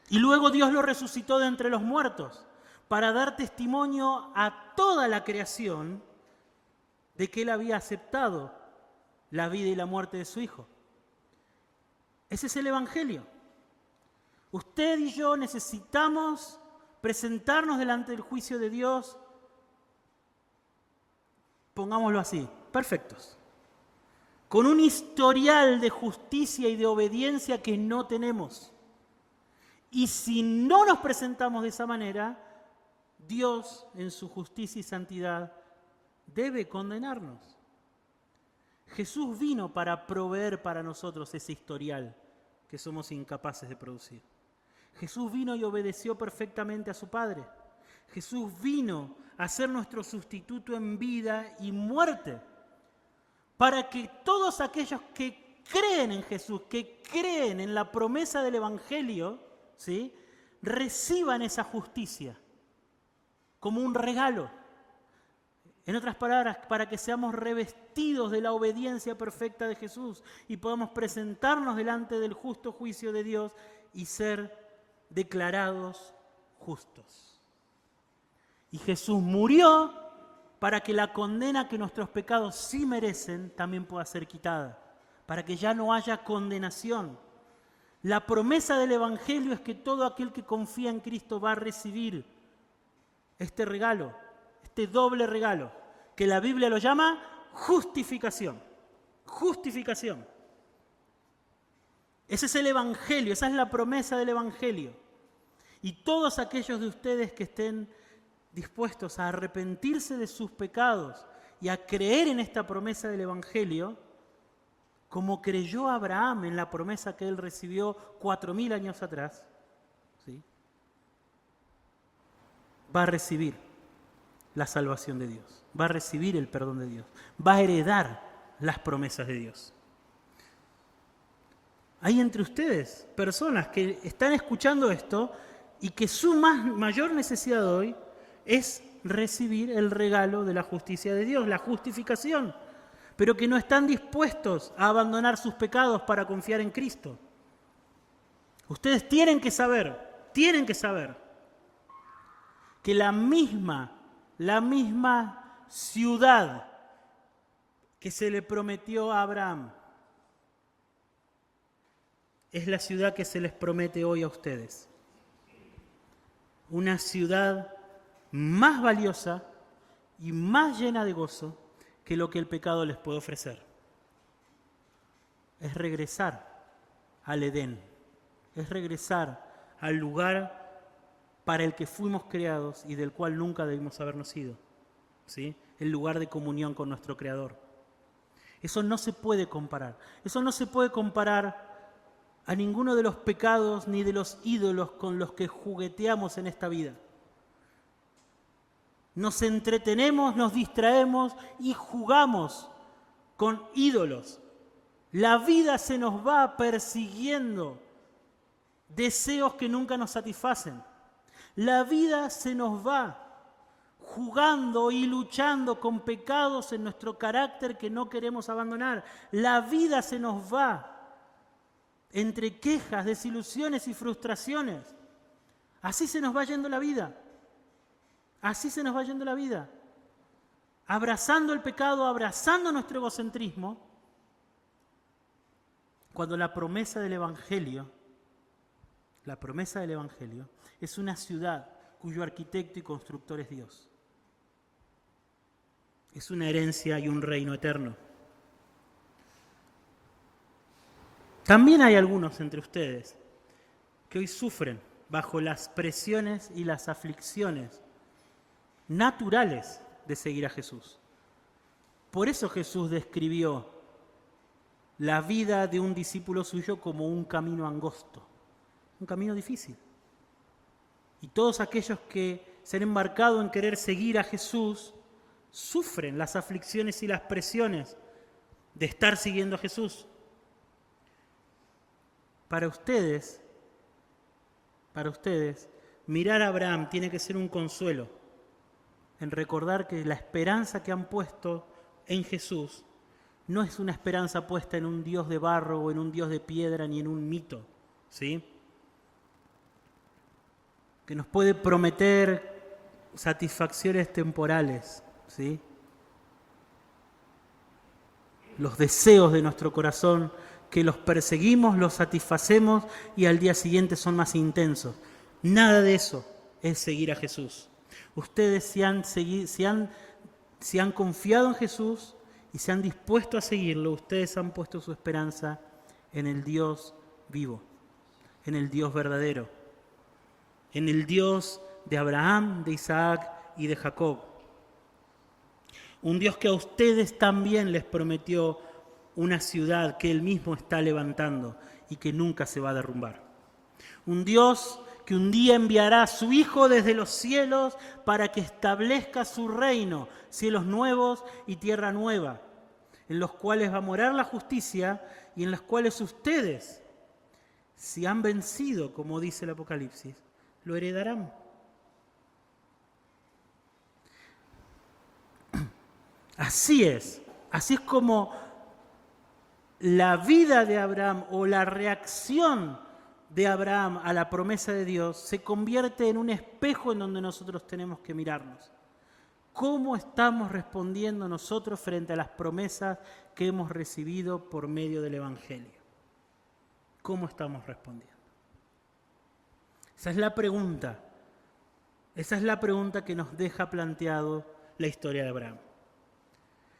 Y luego Dios lo resucitó de entre los muertos para dar testimonio a toda la creación de que Él había aceptado la vida y la muerte de su Hijo. Ese es el Evangelio. Usted y yo necesitamos presentarnos delante del juicio de Dios, pongámoslo así, perfectos, con un historial de justicia y de obediencia que no tenemos. Y si no nos presentamos de esa manera, Dios en su justicia y santidad debe condenarnos. Jesús vino para proveer para nosotros ese historial que somos incapaces de producir. Jesús vino y obedeció perfectamente a su Padre. Jesús vino a ser nuestro sustituto en vida y muerte, para que todos aquellos que creen en Jesús, que creen en la promesa del Evangelio, ¿sí?, reciban esa justicia como un regalo. En otras palabras, para que seamos revestidos de la obediencia perfecta de Jesús y podamos presentarnos delante del justo juicio de Dios y ser declarados justos. Y Jesús murió para que la condena que nuestros pecados sí merecen también pueda ser quitada, para que ya no haya condenación. La promesa del Evangelio es que todo aquel que confía en Cristo va a recibir este regalo, este doble regalo, que la Biblia lo llama justificación. Justificación. Ese es el Evangelio, esa es la promesa del Evangelio. Y todos aquellos de ustedes que estén dispuestos a arrepentirse de sus pecados y a creer en esta promesa del Evangelio, como creyó Abraham en la promesa que él recibió 4.000 años atrás, ¿sí?, va a recibir la salvación de Dios, va a recibir el perdón de Dios, va a heredar las promesas de Dios. Hay entre ustedes personas que están escuchando esto y que su mayor necesidad hoy es recibir el regalo de la justicia de Dios, la justificación, pero que no están dispuestos a abandonar sus pecados para confiar en Cristo. Ustedes tienen que saber que la misma ciudad que se le prometió a Abraham es la ciudad que se les promete hoy a ustedes. Una ciudad más valiosa y más llena de gozo que lo que el pecado les puede ofrecer. Es regresar al Edén, es regresar al lugar para el que fuimos creados y del cual nunca debimos habernos ido, ¿sí? El lugar de comunión con nuestro Creador. Eso no se puede comparar. Eso no se puede comparar a ninguno de los pecados ni de los ídolos con los que jugueteamos en esta vida. Nos entretenemos, nos distraemos y jugamos con ídolos. La vida se nos va persiguiendo deseos que nunca nos satisfacen. La vida se nos va jugando y luchando con pecados en nuestro carácter que no queremos abandonar. La vida se nos va entre quejas, desilusiones y frustraciones. Así se nos va yendo la vida. Así se nos va yendo la vida. Abrazando el pecado, abrazando nuestro egocentrismo, cuando la promesa del Evangelio es una ciudad cuyo arquitecto y constructor es Dios. Es una herencia y un reino eterno. También hay algunos entre ustedes que hoy sufren bajo las presiones y las aflicciones naturales de seguir a Jesús. Por eso Jesús describió la vida de un discípulo suyo como un camino angosto, un camino difícil. Y todos aquellos que se han embarcado en querer seguir a Jesús sufren las aflicciones y las presiones de estar siguiendo a Jesús. Para ustedes, mirar a Abraham tiene que ser un consuelo en recordar que la esperanza que han puesto en Jesús no es una esperanza puesta en un Dios de barro o en un Dios de piedra ni en un mito, ¿sí?, que nos puede prometer satisfacciones temporales, ¿sí? Los deseos de nuestro corazón, que los perseguimos, los satisfacemos y al día siguiente son más intensos. Nada de eso es seguir a Jesús. Ustedes si han confiado en Jesús y se han dispuesto a seguirlo, ustedes han puesto su esperanza en el Dios vivo, en el Dios verdadero, en el Dios de Abraham, de Isaac y de Jacob. Un Dios que a ustedes también les prometió una ciudad que Él mismo está levantando y que nunca se va a derrumbar. Un Dios que un día enviará a su Hijo desde los cielos para que establezca su reino, cielos nuevos y tierra nueva, en los cuales va a morar la justicia y en los cuales ustedes, si han vencido, como dice el Apocalipsis, lo heredarán. Así es como la vida de Abraham o la reacción de Abraham a la promesa de Dios se convierte en un espejo en donde nosotros tenemos que mirarnos. ¿Cómo estamos respondiendo nosotros frente a las promesas que hemos recibido por medio del Evangelio? ¿Cómo estamos respondiendo? Esa es la pregunta. Esa es la pregunta que nos deja planteado la historia de Abraham.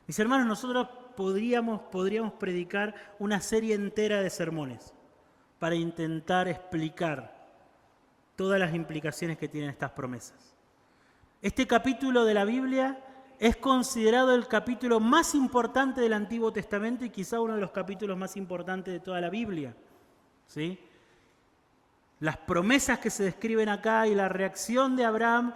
Mis hermanos, nosotros podríamos predicar una serie entera de sermones para intentar explicar todas las implicaciones que tienen estas promesas. Este capítulo de la Biblia es considerado el capítulo más importante del Antiguo Testamento y quizá uno de los capítulos más importantes de toda la Biblia. ¿Sí? Las promesas que se describen acá y la reacción de Abraham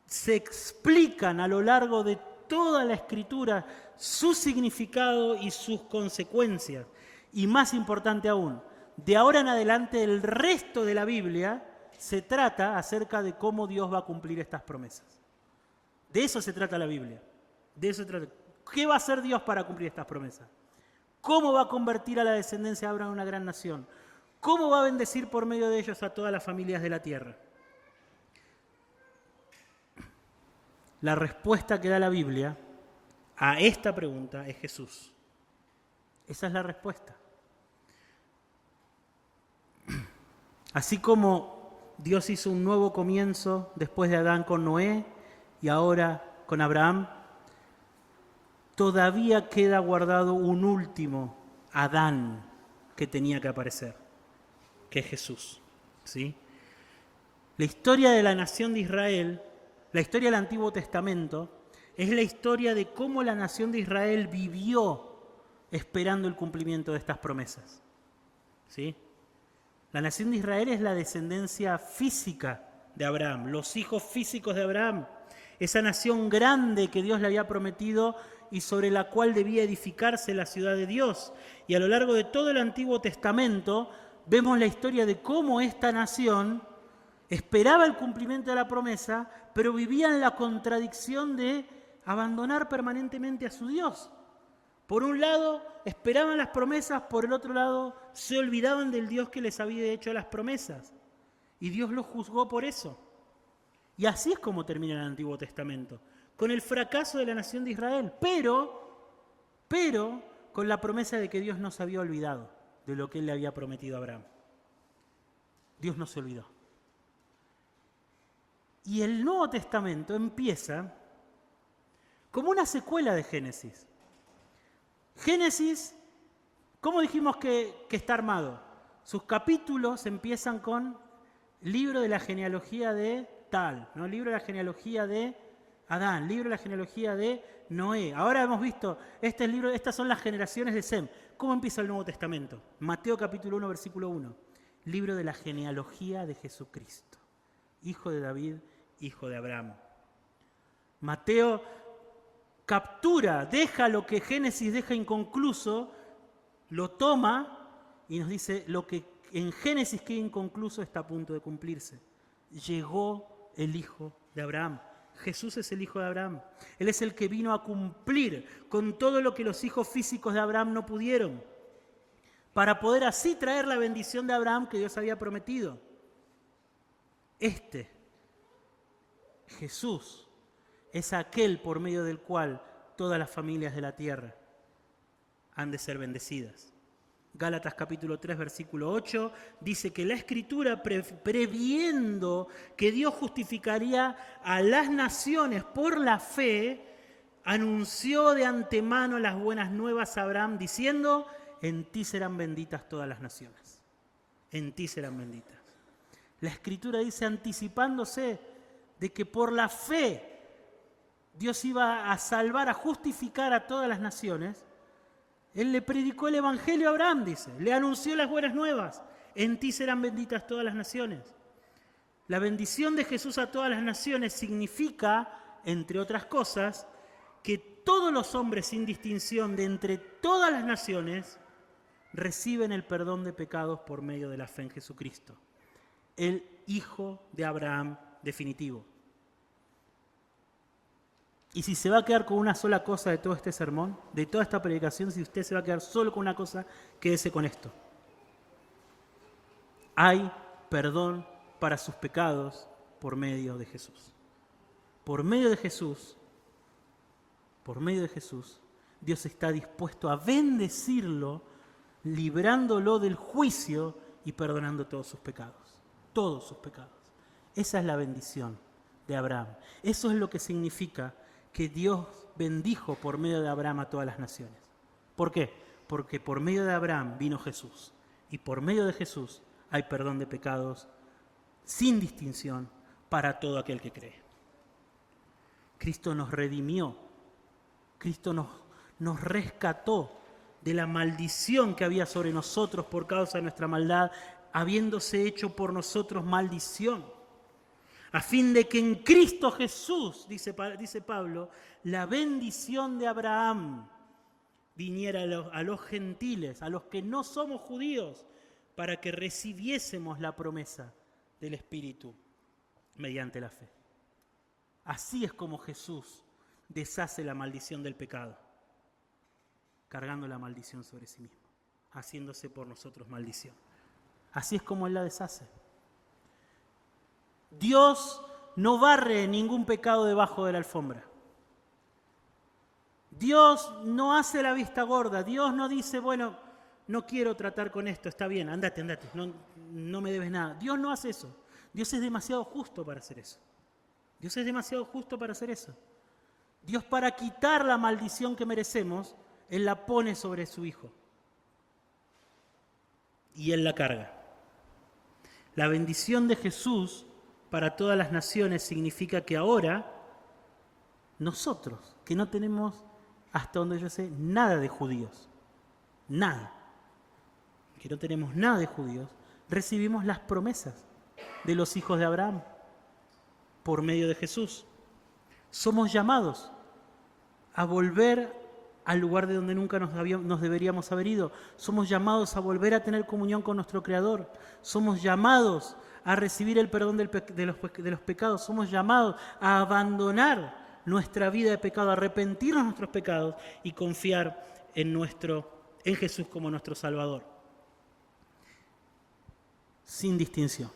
se explican a lo largo de toda la Escritura, su significado y sus consecuencias. Y más importante aún, de ahora en adelante el resto de la Biblia se trata acerca de cómo Dios va a cumplir estas promesas. De eso se trata la Biblia. De eso se trata. ¿Qué va a hacer Dios para cumplir estas promesas? ¿Cómo va a convertir a la descendencia de Abraham en una gran nación? ¿Cómo va a bendecir por medio de ellos a todas las familias de la tierra? La respuesta que da la Biblia a esta pregunta es Jesús. Esa es la respuesta. Así como Dios hizo un nuevo comienzo después de Adán con Noé y ahora con Abraham, todavía queda guardado un último Adán que tenía que aparecer, que es Jesús. ¿Sí? La historia de la nación de Israel, la historia del Antiguo Testamento, es la historia de cómo la nación de Israel vivió esperando el cumplimiento de estas promesas. ¿Sí? La nación de Israel es la descendencia física de Abraham, los hijos físicos de Abraham, esa nación grande que Dios le había prometido y sobre la cual debía edificarse la ciudad de Dios. Y a lo largo de todo el Antiguo Testamento vemos la historia de cómo esta nación esperaba el cumplimiento de la promesa, pero vivía en la contradicción de abandonar permanentemente a su Dios. Por un lado, esperaban las promesas, por el otro lado, se olvidaban del Dios que les había hecho las promesas. Y Dios los juzgó por eso. Y así es como termina el Antiguo Testamento, con el fracaso de la nación de Israel, pero con la promesa de que Dios no se había olvidado de lo que Él le había prometido a Abraham. Dios no se olvidó. Y el Nuevo Testamento empieza como una secuela de Génesis. Génesis, ¿cómo dijimos que está armado? Sus capítulos empiezan con libro de la genealogía de tal, ¿no? Libro de la genealogía de Adán, libro de la genealogía de Noé. Ahora hemos visto, estas son las generaciones de Sem. ¿Cómo empieza el Nuevo Testamento? Mateo capítulo 1, versículo 1. Libro de la genealogía de Jesucristo, hijo de David, hijo de Abraham. Mateo captura, deja lo que Génesis deja inconcluso, lo toma y nos dice lo que en Génesis queda inconcluso está a punto de cumplirse. Llegó el hijo de Abraham. Jesús es el hijo de Abraham. Él es el que vino a cumplir con todo lo que los hijos físicos de Abraham no pudieron, para poder así traer la bendición de Abraham que Dios había prometido. Jesús, es aquel por medio del cual todas las familias de la tierra han de ser bendecidas. Gálatas capítulo 3, versículo 8, dice que la Escritura, previendo que Dios justificaría a las naciones por la fe, anunció de antemano las buenas nuevas a Abraham, diciendo: en ti serán benditas todas las naciones. En ti serán benditas. La Escritura dice, anticipándose de que por la fe Dios iba a salvar, a justificar a todas las naciones. Él le predicó el Evangelio a Abraham, dice. Le anunció las buenas nuevas. En ti serán benditas todas las naciones. La bendición de Jesús a todas las naciones significa, entre otras cosas, que todos los hombres sin distinción de entre todas las naciones reciben el perdón de pecados por medio de la fe en Jesucristo. El Hijo de Abraham definitivo. Y si se va a quedar con una sola cosa de todo este sermón, de toda esta predicación, si usted se va a quedar solo con una cosa, quédese con esto. Hay perdón para sus pecados por medio de Jesús. por medio de Jesús, Dios está dispuesto a bendecirlo, librándolo del juicio y perdonando todos sus pecados. Todos sus pecados. Esa es la bendición de Abraham. Eso es lo que significa que Dios bendijo por medio de Abraham a todas las naciones. ¿Por qué? Porque por medio de Abraham vino Jesús. Y por medio de Jesús hay perdón de pecados sin distinción para todo aquel que cree. Cristo nos redimió. Cristo nos rescató de la maldición que había sobre nosotros por causa de nuestra maldad, habiéndose hecho por nosotros maldición, a fin de que en Cristo Jesús, dice Pablo, la bendición de Abraham viniera a los gentiles, a los que no somos judíos, para que recibiésemos la promesa del Espíritu mediante la fe. Así es como Jesús deshace la maldición del pecado, cargando la maldición sobre sí mismo, haciéndose por nosotros maldición. Así es como Él la deshace. Dios no barre ningún pecado debajo de la alfombra. Dios no hace la vista gorda. Dios no dice, bueno, no quiero tratar con esto, está bien, andate, no me debes nada. Dios no hace eso. Dios es demasiado justo para hacer eso. Dios es demasiado justo para hacer eso. Dios, para quitar la maldición que merecemos, Él la pone sobre su Hijo. Y Él la carga. La bendición de Jesús para todas las naciones significa que ahora nosotros, que no tenemos, hasta donde yo sé, nada de judíos, nada, que no tenemos nada de judíos, recibimos las promesas de los hijos de Abraham por medio de Jesús. Somos llamados a volver al lugar de donde nunca nos deberíamos haber ido. Somos llamados a volver a tener comunión con nuestro Creador. Somos llamados a recibir el perdón de los pecados. Somos llamados a abandonar nuestra vida de pecado, a arrepentirnos de nuestros pecados y confiar en Jesús como nuestro Salvador. Sin distinción.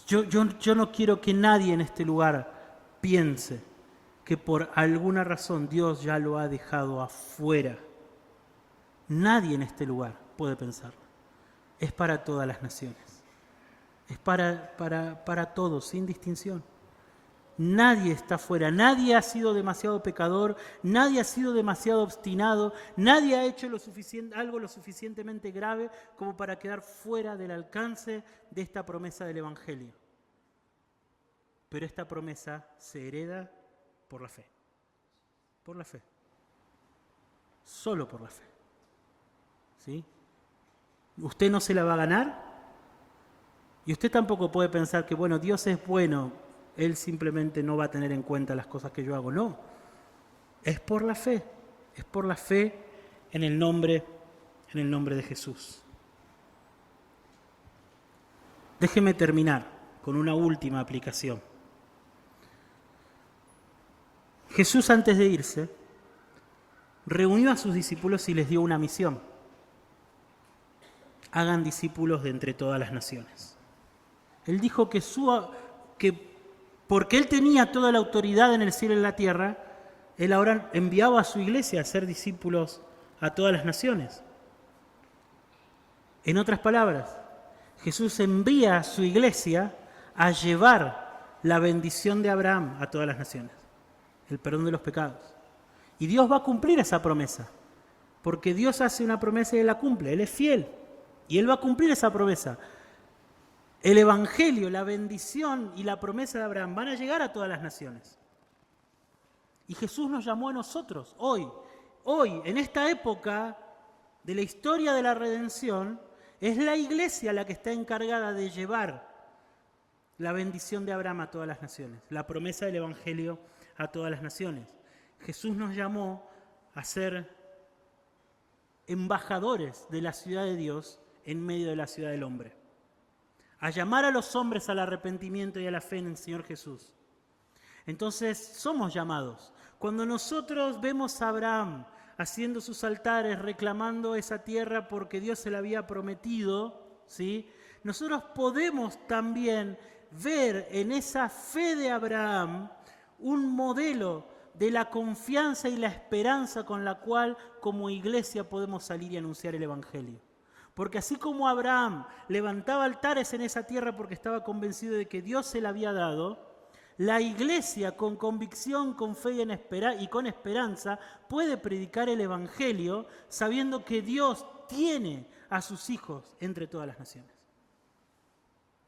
Yo no quiero que nadie en este lugar piense que por alguna razón Dios ya lo ha dejado afuera. Nadie en este lugar puede pensarlo. Es para todas las naciones. Es para todos, sin distinción. Nadie está fuera. Nadie ha sido demasiado pecador. Nadie ha sido demasiado obstinado. Nadie ha hecho algo lo suficientemente grave como para quedar fuera del alcance de esta promesa del Evangelio. Pero esta promesa se hereda por la fe. Por la fe. Solo por la fe. ¿Sí? Usted no se la va a ganar. Y usted tampoco puede pensar que, bueno, Dios es bueno, Él simplemente no va a tener en cuenta las cosas que yo hago. No. Es por la fe. Es por la fe en el nombre de Jesús. Déjeme terminar con una última aplicación. Jesús, antes de irse, reunió a sus discípulos y les dio una misión. Hagan discípulos de entre todas las naciones. Él dijo que porque Él tenía toda la autoridad en el cielo y en la tierra, Él ahora enviaba a su iglesia a ser discípulos a todas las naciones. En otras palabras, Jesús envía a su iglesia a llevar la bendición de Abraham a todas las naciones. El perdón de los pecados. Y Dios va a cumplir esa promesa, porque Dios hace una promesa y Él la cumple. Él es fiel y Él va a cumplir esa promesa. El Evangelio, la bendición y la promesa de Abraham van a llegar a todas las naciones. Y Jesús nos llamó a nosotros hoy, en esta época de la historia de la redención, es la iglesia la que está encargada de llevar la bendición de Abraham a todas las naciones, la promesa del Evangelio a todas las naciones. Jesús nos llamó a ser embajadores de la ciudad de Dios en medio de la ciudad del hombre, a llamar a los hombres al arrepentimiento y a la fe en el Señor Jesús. Entonces somos llamados. Cuando nosotros vemos a Abraham haciendo sus altares, reclamando esa tierra porque Dios se la había prometido, ¿sí?, nosotros podemos también ver en esa fe de Abraham un modelo de la confianza y la esperanza con la cual como iglesia podemos salir y anunciar el Evangelio. Porque así como Abraham levantaba altares en esa tierra porque estaba convencido de que Dios se la había dado, la iglesia con convicción, con fe y con esperanza puede predicar el Evangelio sabiendo que Dios tiene a sus hijos entre todas las naciones.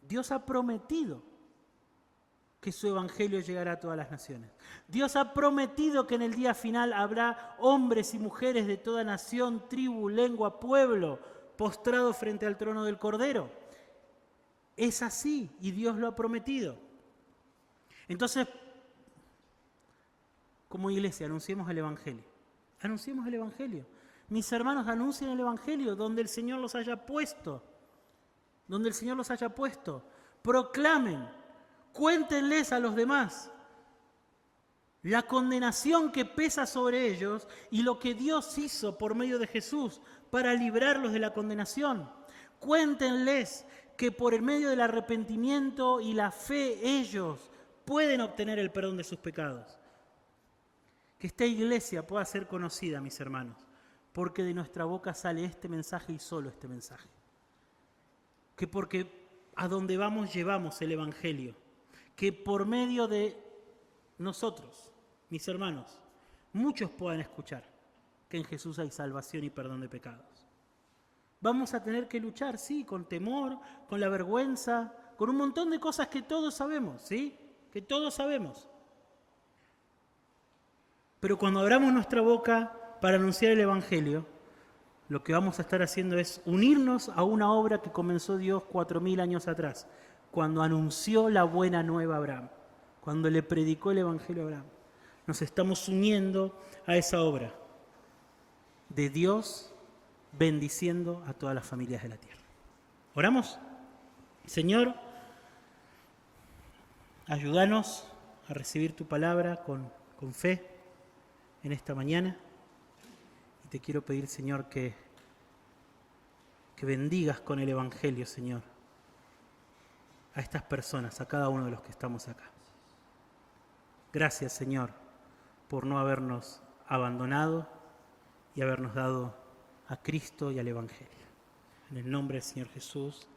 Dios ha prometido que su Evangelio llegará a todas las naciones. Dios ha prometido que en el día final habrá hombres y mujeres de toda nación, tribu, lengua, pueblo, postrados frente al trono del Cordero. Es así y Dios lo ha prometido. Entonces, como iglesia, anunciemos el Evangelio. Anunciemos el Evangelio. Mis hermanos, anuncien el Evangelio donde el Señor los haya puesto. Donde el Señor los haya puesto. Proclamen. Cuéntenles a los demás la condenación que pesa sobre ellos y lo que Dios hizo por medio de Jesús para librarlos de la condenación. Cuéntenles que por el medio del arrepentimiento y la fe ellos pueden obtener el perdón de sus pecados. Que esta iglesia pueda ser conocida, mis hermanos, porque de nuestra boca sale este mensaje y solo este mensaje. Que porque a donde vamos llevamos el Evangelio. Que por medio de nosotros, mis hermanos, muchos puedan escuchar que en Jesús hay salvación y perdón de pecados. Vamos a tener que luchar, sí, con temor, con la vergüenza, con un montón de cosas que todos sabemos, ¿sí? Que todos sabemos. Pero cuando abramos nuestra boca para anunciar el Evangelio, lo que vamos a estar haciendo es unirnos a una obra que comenzó Dios 4000 años atrás, cuando anunció la buena nueva a Abraham, cuando le predicó el Evangelio a Abraham. Nos estamos uniendo a esa obra de Dios bendiciendo a todas las familias de la tierra. ¿Oramos? Señor, ayúdanos a recibir tu palabra con fe en esta mañana. Y te quiero pedir, Señor, que bendigas con el Evangelio, Señor, a estas personas, a cada uno de los que estamos acá. Gracias, Señor, por no habernos abandonado y habernos dado a Cristo y al Evangelio. En el nombre del Señor Jesús.